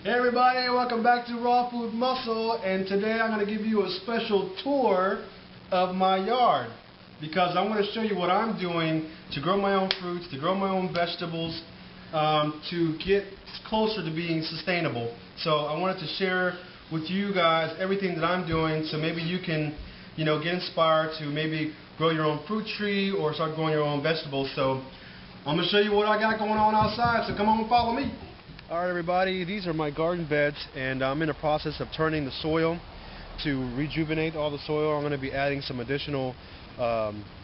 Hey everybody, welcome back to Raw Food Muscle, and today I'm going to give you a special tour of my yard because I want to show you what I'm doing to grow my own fruits, to grow my own vegetables, to get closer to being sustainable. So I wanted to share with you guys everything that I'm doing so maybe you can, get inspired to maybe grow your own fruit tree or start growing your own vegetables. So I'm going to show you what I got going on outside, so come on and follow me. Alright everybody, these are my garden beds, and I'm in the process of turning the soil to rejuvenate all the soil. I'm going to be adding some additional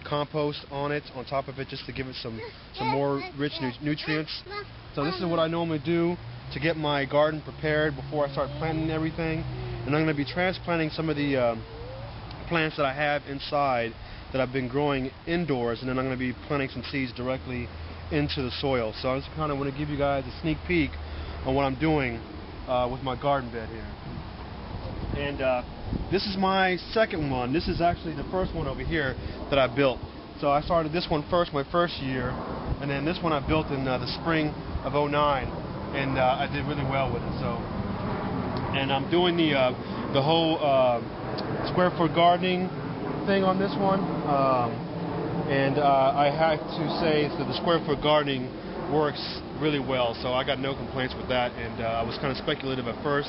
compost on it, on top of it, just to give it some more rich nutrients. So this is what I normally do to get my garden prepared before I start planting everything. And I'm going to be transplanting some of the plants that I have inside that I've been growing indoors, and then I'm going to be planting some seeds directly into the soil. So I just kind of want to give you guys a sneak peek on what I'm doing with my garden bed here. And this is my second one. This is actually the first one over here that I built. So I started this one first, my first year, and then this one I built in the spring of '09, and I did really well with it. So, and I'm doing the whole square foot gardening thing on this one. And I have to say that the square foot gardening works really well, so I got no complaints with that. And I was kind of speculative at first,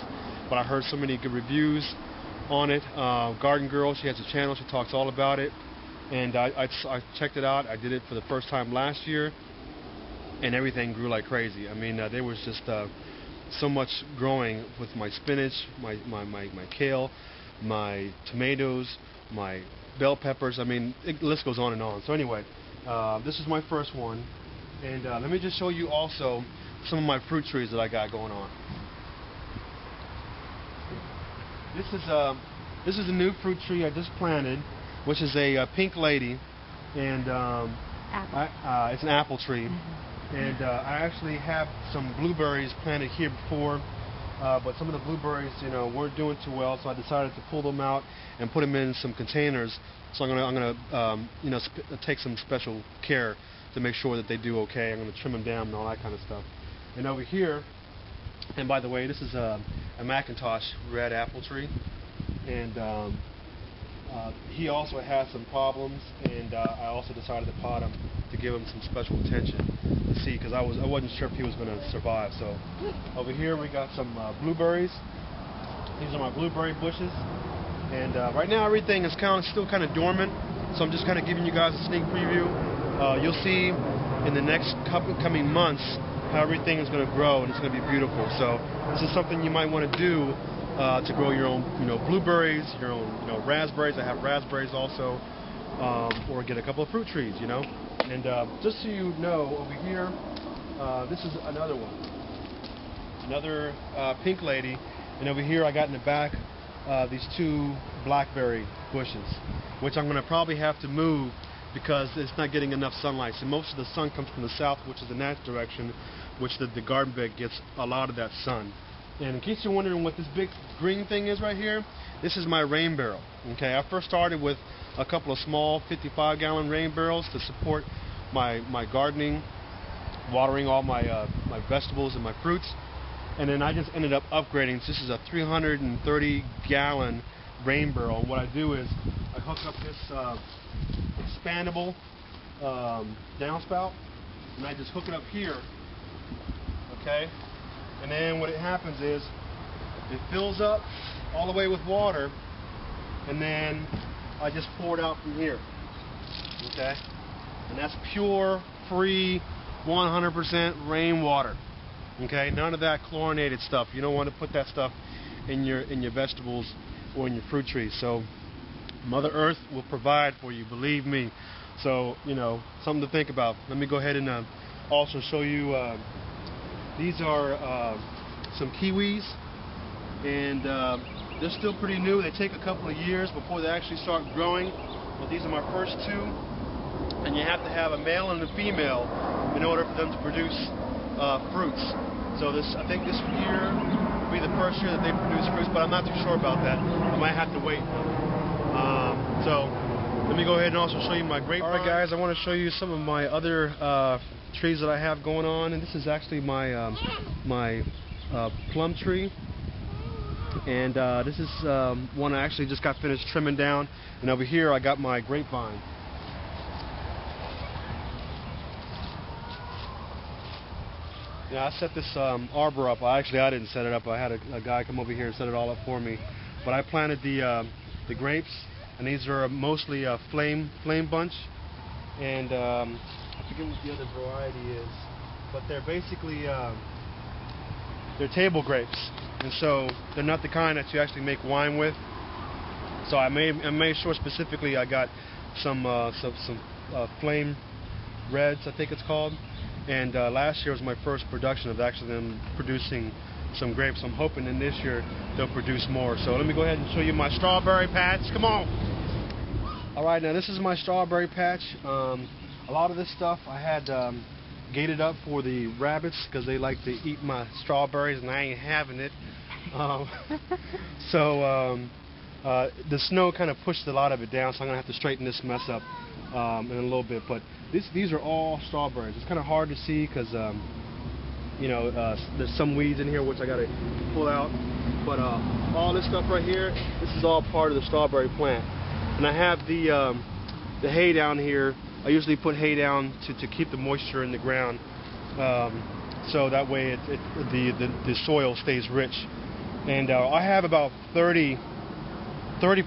but I heard so many good reviews on it. Garden Girl, she has a channel, she talks all about it, and I checked it out. I did it for the first time last year, and everything grew like crazy. I mean, there was just so much growing with my spinach, my kale, my tomatoes, my bell peppers. I mean, the list goes on and on. So anyway, this is my first one, and let me just show you also some of my fruit trees that I got going on. This is a new fruit tree I just planted, which is a pink lady, and it's an apple tree. And I actually have some blueberries planted here before, but some of the blueberries, weren't doing too well, so I decided to pull them out and put them in some containers. So I'm gonna take some special care to make sure that they do okay. I'm gonna trim them down and all that kind of stuff. And over here, and by the way, this is a Macintosh red apple tree, and he also has some problems, and I also decided to pot him to give him some special attention to see, because I wasn't sure if he was going to survive. So over here we got some blueberries. These are my blueberry bushes, and right now everything is still kind of dormant, so I'm just kind of giving you guys a sneak preview. You'll see in the next coming months how everything is going to grow, and it's going to be beautiful. So this is something you might want to do to grow your own, blueberries, your own, raspberries. I have raspberries also, or get a couple of fruit trees, And just so you know, over here, this is another one, another pink lady, and over here I got in the back these two blackberry bushes, which I'm going to probably have to move because it's not getting enough sunlight. So most of the sun comes from the south, which is in that direction, which the garden bed gets a lot of that sun. And in case you're wondering what this big green thing is right here, this is my rain barrel. Okay, I first started with a couple of small 55-gallon rain barrels to support my gardening, watering all my vegetables and my fruits, and then I just ended up upgrading. This is a 330-gallon rain barrel. And what I do is I hook up this expandable downspout, and I just hook it up here. Okay. And then what happens is it fills up all the way with water, and then I just pour it out from here. Okay? And that's pure, free, 100% rainwater. Okay? None of that chlorinated stuff. You don't want to put that stuff in your vegetables or in your fruit trees. So Mother Earth will provide for you, believe me. So, something to think about. Let me go ahead and also show you. These are some kiwis, and they're still pretty new. They take a couple of years before they actually start growing. But these are my first two, and you have to have a male and a female in order for them to produce fruits. So I think this year will be the first year that they produce fruits, but I'm not too sure about that. I might have to wait. So let me go ahead and also show you my grapevine. Alright guys, I want to show you some of my other trees that I have going on, and this is actually my plum tree. And this is one I actually just got finished trimming down. And over here I got my grapevine. Yeah, I set this arbor up. I didn't set it up. I had a guy come over here and set it all up for me. But I planted the grapes, and these are mostly flame bunch. And I forget what the other variety is, but they're basically they're table grapes, and so they're not the kind that you actually make wine with. So I made sure specifically I got some flame reds, I think it's called. And last year was my first production of actually them producing some grapes. I'm hoping in this year they'll produce more. So let me go ahead and show you my strawberry patch. Come on. All right, now this is my strawberry patch. A lot of this stuff I had gated up for the rabbits because they like to eat my strawberries and I ain't having it. The snow kind of pushed a lot of it down, so I'm going to have to straighten this mess up in a little bit. But these are all strawberries. It's kind of hard to see because there's some weeds in here which I got to pull out. But all this stuff right here, this is all part of the strawberry plant. And I have the hay down here. I usually put hay down to keep the moisture in the ground, so that way the soil stays rich. And I have about 30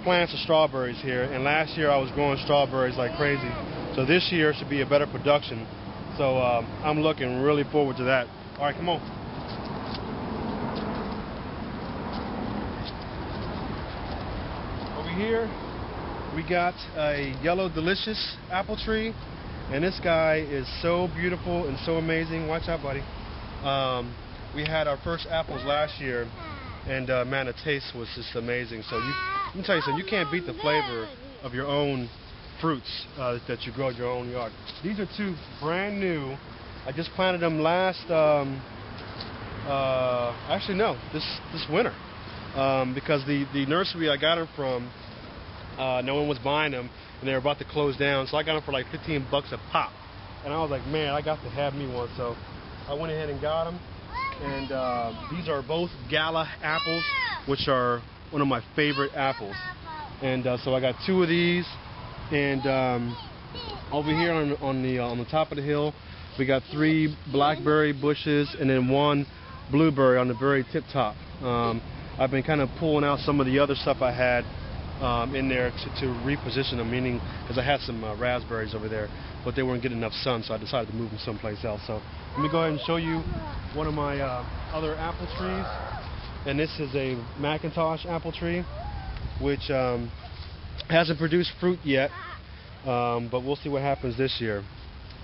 plants of strawberries here, and last year I was growing strawberries like crazy. So this year should be a better production. So I'm looking really forward to that. All right, come on. Over here we got a Yellow Delicious apple tree, and this guy is so beautiful and so amazing. Watch out, buddy. We had our first apples last year, and man, the taste was just amazing. So let me tell you something, you can't beat the flavor of your own fruits that you grow in your own yard. These are two brand new. I just planted them last, this winter, because the nursery I got them from, no one was buying them, and they were about to close down, so I got them for like $15 a pop. And I was like, man, I got to have me one, so I went ahead and got them. And these are both Gala apples, which are one of my favorite apples. And so I got two of these, and over here on the top of the hill, we got 3 blackberry bushes and then 1 blueberry on the very tip top. I've been kind of pulling out some of the other stuff I had in there to reposition them, meaning because I had some raspberries over there, but they weren't getting enough sun, so I decided to move them someplace else. So let me go ahead and show you one of my other apple trees, and this is a Macintosh apple tree, which hasn't produced fruit yet, but we'll see what happens this year.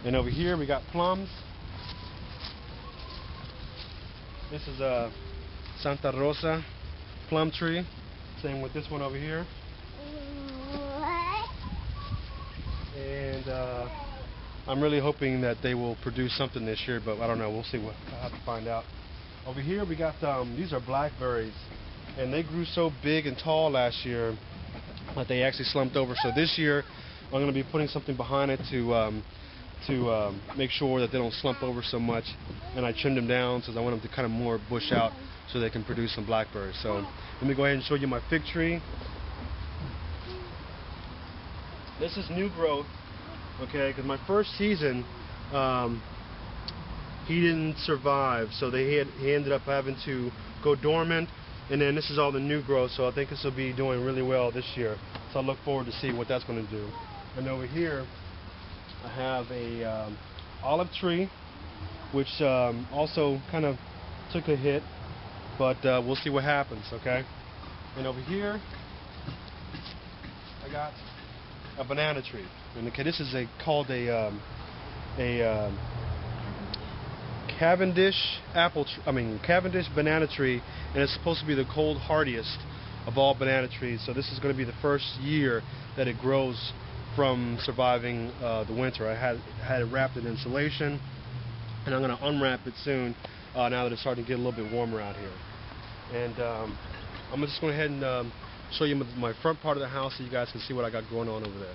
And over here we got plums. This is a Santa Rosa plum tree. Same with this one over here. And I'm really hoping that they will produce something this year, but I don't know. We'll see. I'll have to find out. Over here we got these are blackberries, and they grew so big and tall last year that they actually slumped over. So this year I'm going to be putting something behind it to make sure that they don't slump over so much. And I trimmed them down because I want them to kind of more bush out so they can produce some blackberries. So let me go ahead and show you my fig tree. This is new growth, okay, because my first season he didn't survive, so he ended up having to go dormant, and then this is all the new growth, so I think this will be doing really well this year. So I look forward to see what that's going to do. And over here I have a olive tree, which also kind of took a hit, but we'll see what happens, okay? And over here I got a banana tree, and okay, this is called a Cavendish Cavendish banana tree, and it's supposed to be the cold hardiest of all banana trees. So this is going to be the first year that it grows from surviving the winter. I had it wrapped in insulation, and I'm going to unwrap it soon now that it's starting to get a little bit warmer out here. And I'm just going to go ahead and show you my front part of the house so you guys can see what I got going on over there.